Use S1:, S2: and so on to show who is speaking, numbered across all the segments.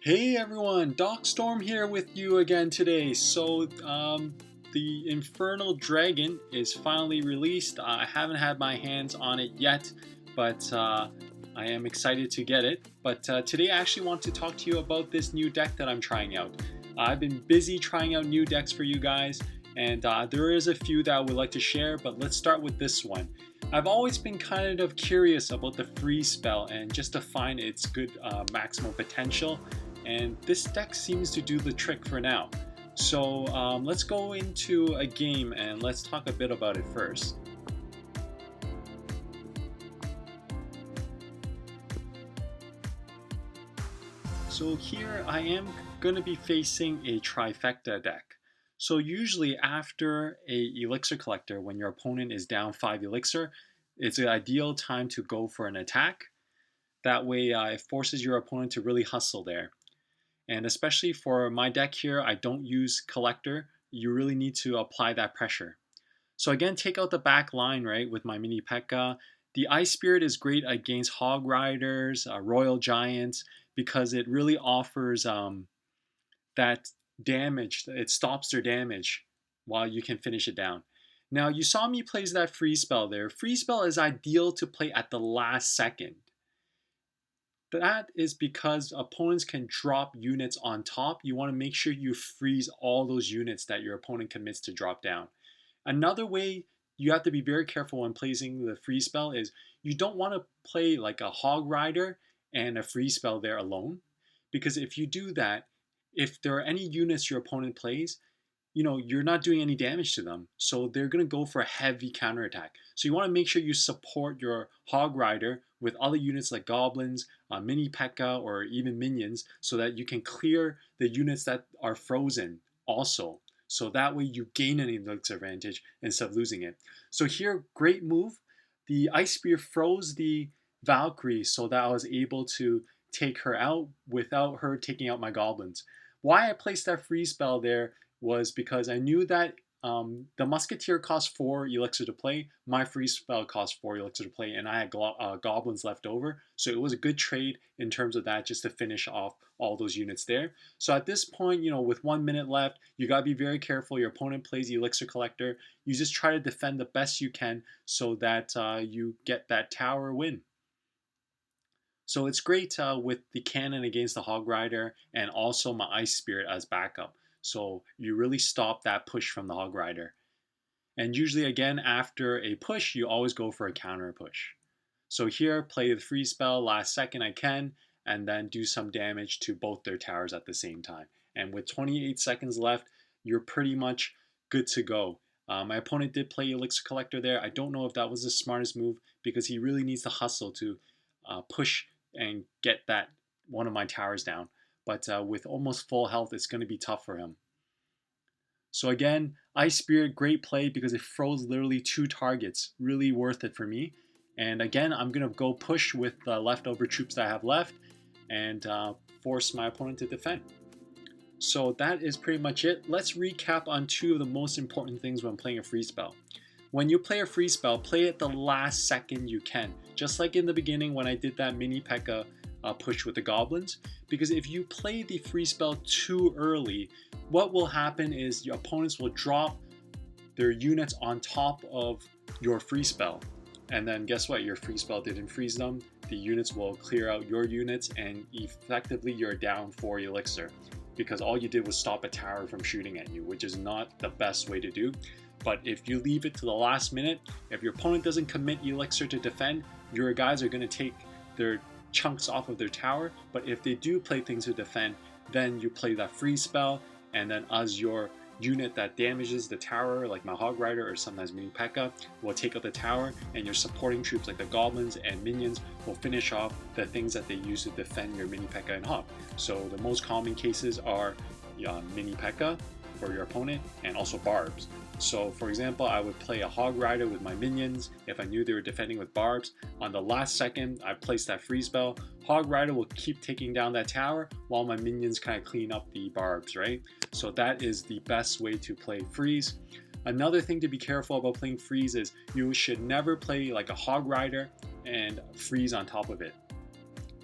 S1: Hey everyone, Doc Storm here with you again today. The Infernal Dragon is finally released. I haven't had my hands on it yet, but I am excited to get it. But today I actually want to talk to you about this new deck that I'm trying out. I've been busy trying out new decks for you guys, and there is a few that I would like to share, but let's start with this one. I've always been kind of curious about the freeze spell and just to find its good maximum potential, and this deck seems to do the trick for now. So let's go into a game and let's talk a bit about it first. So here I am going to be facing a trifecta deck. So usually after a Elixir collector, when your opponent is down 5 Elixir, it's an ideal time to go for an attack. That way it forces your opponent to really hustle there. And especially for my deck here, I don't use collector. You really need to apply that pressure. So again, take out the back line, right, with my mini P.E.K.K.A. The Ice Spirit is great against Hog Riders, Royal Giants, because it really offers that damage. It stops their damage while you can finish it down. Now, you saw me place that freeze spell there. Freeze spell is ideal to play at the last second. That is because opponents can drop units on top. You want to make sure you freeze all those units that your opponent commits to drop down. Another way you have to be very careful when placing the freeze spell is you don't want to play like a Hog Rider and a freeze spell there alone. Because if you do that, if there are any units your opponent plays, you're not doing any damage to them. So they're going to go for a heavy counterattack. So you want to make sure you support your Hog Rider with other units like Goblins, mini P.E.K.K.A. or even Minions, so that you can clear the units that are frozen also. So that way you gain an Elixir advantage instead of losing it. So here, great move. The Ice Spear froze the Valkyrie so that I was able to take her out without her taking out my Goblins. Why I placed that freeze spell there was because I knew that the Musketeer cost 4 Elixir to play, my freeze spell cost 4 Elixir to play, and I had Goblins left over, so it was a good trade in terms of that, just to finish off all those units there. So at this point, with 1 minute left, you gotta be very careful. Your opponent plays Elixir Collector. You just try to defend the best you can so that you get that tower win. So it's great with the cannon against the Hog Rider and also my Ice Spirit as backup. So you really stop that push from the Hog Rider. And usually again, after a push, you always go for a counter push. So here, play the freeze spell last second I can, and then do some damage to both their towers at the same time. And with 28 seconds left, you're pretty much good to go. My opponent did play Elixir Collector there. I don't know if that was the smartest move because he really needs to hustle to push and get that one of my towers down. But with almost full health, it's going to be tough for him. So again, Ice Spirit, great play because it froze literally 2 targets. Really worth it for me. And again, I'm going to go push with the leftover troops that I have left and force my opponent to defend. So that is pretty much it. Let's recap on 2 of the most important things when playing a freeze spell. When you play a freeze spell, play it the last second you can. Just like in the beginning when I did that mini P.E.K.K.A. Push with the Goblins, because if you play the freeze spell too early, what will happen is your opponents will drop their units on top of your freeze spell, and then guess what, your freeze spell didn't freeze them. The units will clear out your units and effectively you're down 4 Elixir because all you did was stop a tower from shooting at you, which is not the best way to do. But if you leave it to the last minute, if your opponent doesn't commit Elixir to defend, your guys are going to take their chunks off of their tower. But if they do play things to defend, then you play that freeze spell, and then as your unit that damages the tower, like my Hog Rider or sometimes mini P.E.K.K.A. will take out the tower, and your supporting troops like the Goblins and Minions will finish off the things that they use to defend your mini P.E.K.K.A. and Hog. So the most common cases are mini P.E.K.K.A. for your opponent and also barbs. So for example, I would play a Hog Rider with my Minions if I knew they were defending with barbs. On the last second, I place that freeze spell. Hog Rider will keep taking down that tower while my Minions kind of clean up the barbs, right? So that is the best way to play freeze. Another thing to be careful about playing freeze is you should never play like a Hog Rider and freeze on top of it.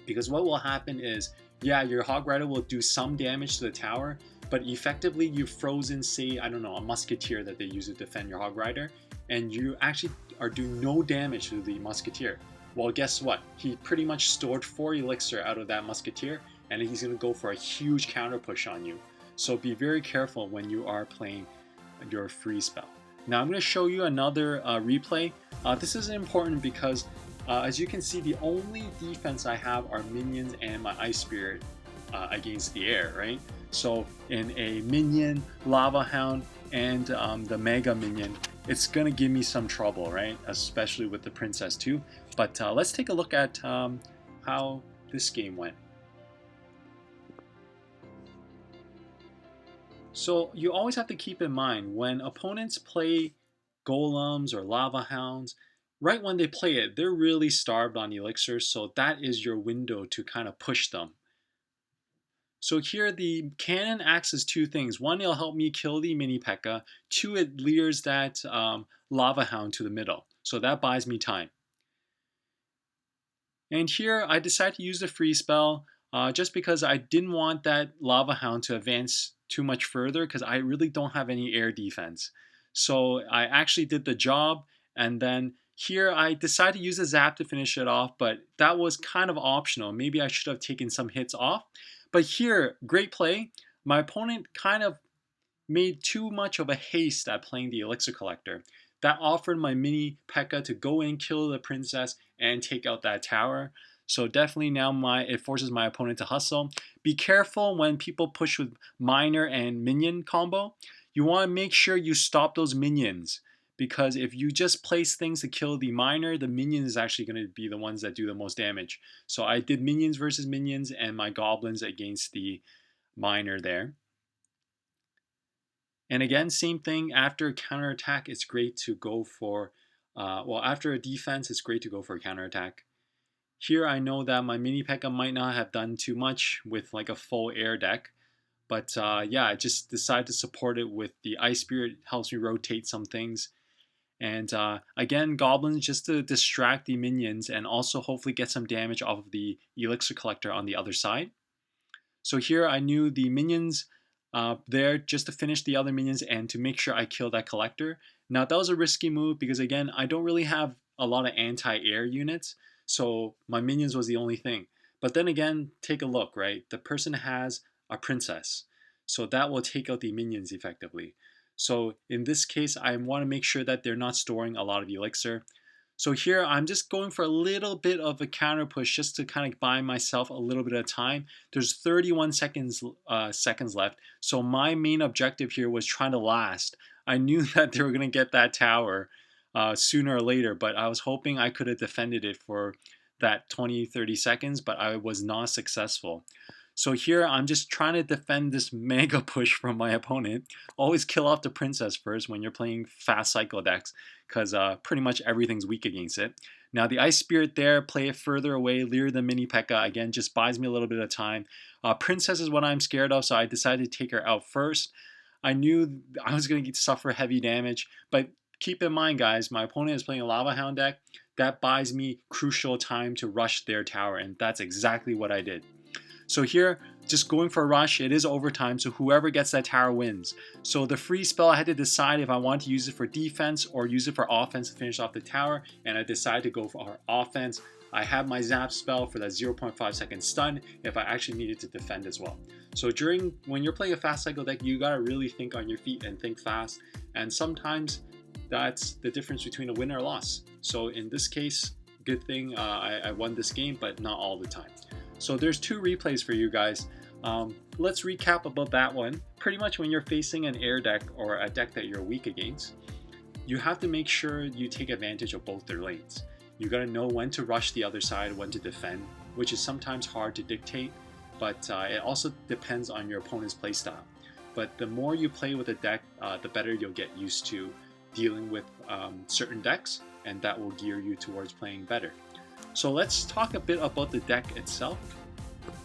S1: Because what will happen is yeah, your Hog Rider will do some damage to the tower, but effectively you've frozen, say, I don't know, a Musketeer that they use to defend your Hog Rider, and you actually are doing no damage to the Musketeer. Well, guess what? He pretty much stored 4 Elixir out of that Musketeer, and he's going to go for a huge counter push on you. So be very careful when you are playing your free spell. Now I'm going to show you another replay. This is important because as you can see, the only defense I have are minions and my Ice Spirit against the air, right? So in a minion, Lava Hound, and the Mega Minion, it's gonna give me some trouble, right? Especially with the Princess too. But let's take a look at how this game went. So you always have to keep in mind when opponents play golems or lava hounds, right when they play it, they're really starved on elixir, so that is your window to kind of push them. So here the cannon acts as two things. One, it'll help me kill the mini P.E.K.K.A. Two, it lures that lava hound to the middle. So that buys me time. And here I decided to use the free spell just because I didn't want that lava hound to advance too much further because I really don't have any air defense. So I actually did the job, and then here I decided to use a zap to finish it off, but that was kind of optional. Maybe I should have taken some hits off. But here, great play. My opponent kind of made too much of a haste at playing the Elixir Collector. That offered my mini P.E.K.K.A. to go in, kill the princess, and take out that tower. So definitely now it forces my opponent to hustle. Be careful when people push with miner and minion combo. You want to make sure you stop those minions, because if you just place things to kill the miner, the minion is actually going to be the ones that do the most damage. So I did minions versus minions and my goblins against the miner there. And again, same thing, after a counterattack, it's great to go for, well, after a defense, it's great to go for a counterattack. Here I know that my mini P.E.K.K.A. might not have done too much with like a full air deck, but yeah, I just decided to support it with the Ice Spirit. Helps me rotate some things. And again, goblins just to distract the minions and also hopefully get some damage off of the Elixir Collector on the other side. So here I knew the minions there just to finish the other minions and to make sure I kill that collector. Now that was a risky move because again, I don't really have a lot of anti-air units, so my minions was the only thing. But then again, take a look, right? The person has a princess, so that will take out the minions effectively. So in this case, I want to make sure that they're not storing a lot of elixir. So here I'm just going for a little bit of a counter push just to kind of buy myself a little bit of time. There's 31 seconds left. So my main objective here was trying to last. I knew that they were going to get that tower sooner or later, but I was hoping I could have defended it for that 20-30 seconds, but I was not successful. So here I'm just trying to defend this mega push from my opponent. Always kill off the princess first when you're playing fast cycle decks, because pretty much everything's weak against it. Now the Ice Spirit there, play it further away, lure the mini P.E.K.K.A. Again, just buys me a little bit of time. Princess is what I'm scared of, so I decided to take her out first. I knew I was going to suffer heavy damage, but keep in mind, guys, my opponent is playing a Lava Hound deck. That buys me crucial time to rush their tower, and that's exactly what I did. So here, just going for a rush, it is overtime, so whoever gets that tower wins. So the free spell, I had to decide if I want to use it for defense or use it for offense to finish off the tower, and I decided to go for offense. I have my zap spell for that 0.5 second stun if I actually needed to defend as well. So when you're playing a fast cycle deck, you gotta really think on your feet and think fast, and sometimes that's the difference between a win or a loss. So in this case, good thing I won this game, but not all the time. So there's 2 replays for you guys. Let's recap about that one. Pretty much when you're facing an air deck or a deck that you're weak against, you have to make sure you take advantage of both their lanes. You gotta know when to rush the other side, when to defend, which is sometimes hard to dictate, but it also depends on your opponent's playstyle. But the more you play with a deck, the better you'll get used to dealing with certain decks, and that will gear you towards playing better. So let's talk a bit about the deck itself.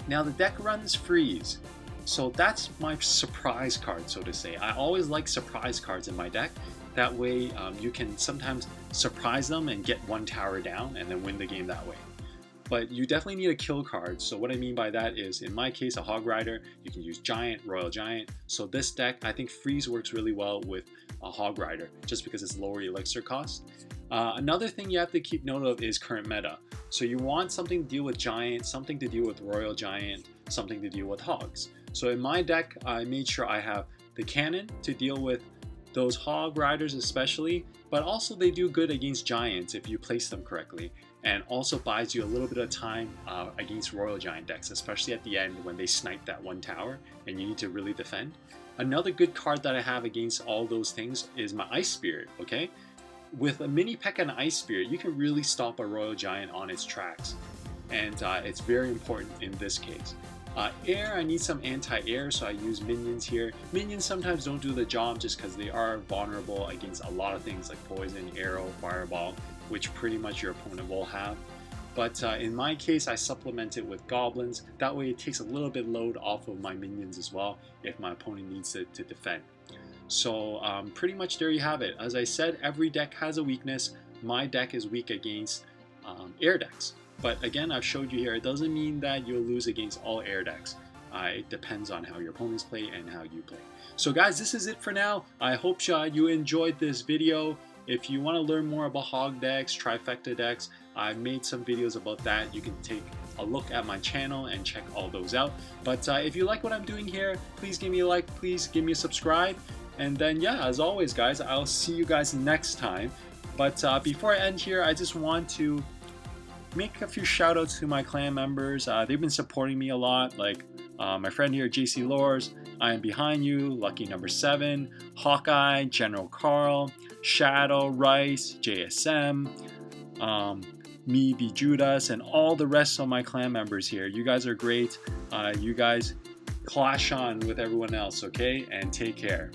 S1: Now the deck runs freeze, so that's my surprise card, so to say. I always like surprise cards in my deck. That way you can sometimes surprise them and get one tower down and then win the game that way. but you definitely need a kill card. So what I mean by that is, in my case, a Hog Rider, you can use Giant, Royal Giant. So this deck, I think Freeze works really well with a Hog Rider, just because it's lower elixir cost. Another thing you have to keep note of is current meta. So you want something to deal with Giant, something to deal with Royal Giant, something to deal with Hogs. So in my deck, I made sure I have the Cannon to deal with those Hog Riders especially, but also they do good against Giants if you place them correctly, and also buys you a little bit of time against Royal Giant decks, especially at the end when they snipe that one tower and you need to really defend. Another good card that I have against all those things is my Ice Spirit, okay? With a mini P.E.K.K.A and Ice Spirit, you can really stop a Royal Giant on its tracks, and it's very important in this case. Air, I need some anti-air, so I use minions here. Minions sometimes don't do the job just because they are vulnerable against a lot of things like poison, arrow, fireball, which pretty much your opponent will have. But in my case, I supplement it with goblins. That way it takes a little bit load off of my minions as well if my opponent needs it to defend. So pretty much there you have it. As I said, every deck has a weakness. My deck is weak against air decks. But again, I've showed you here, it doesn't mean that you'll lose against all air decks. It depends on how your opponents play and how you play. So guys, this is it for now. I hope you enjoyed this video. If you want to learn more about hog decks, trifecta decks, I've made some videos about that. You can take a look at my channel and check all those out. But if you like what I'm doing here, please give me a like, please give me a subscribe. And then yeah, as always guys, I'll see you guys next time. But before I end here, I just want to make a few shout outs to my clan members. They've been supporting me a lot, like my friend here, JC Lors, I Am Behind You, Lucky Number 7, Hawkeye, General Carl, Shadow, Rice, JSM, me, B Judas, and all the rest of my clan members here. You guys are great. You guys clash on with everyone else, okay? And take care.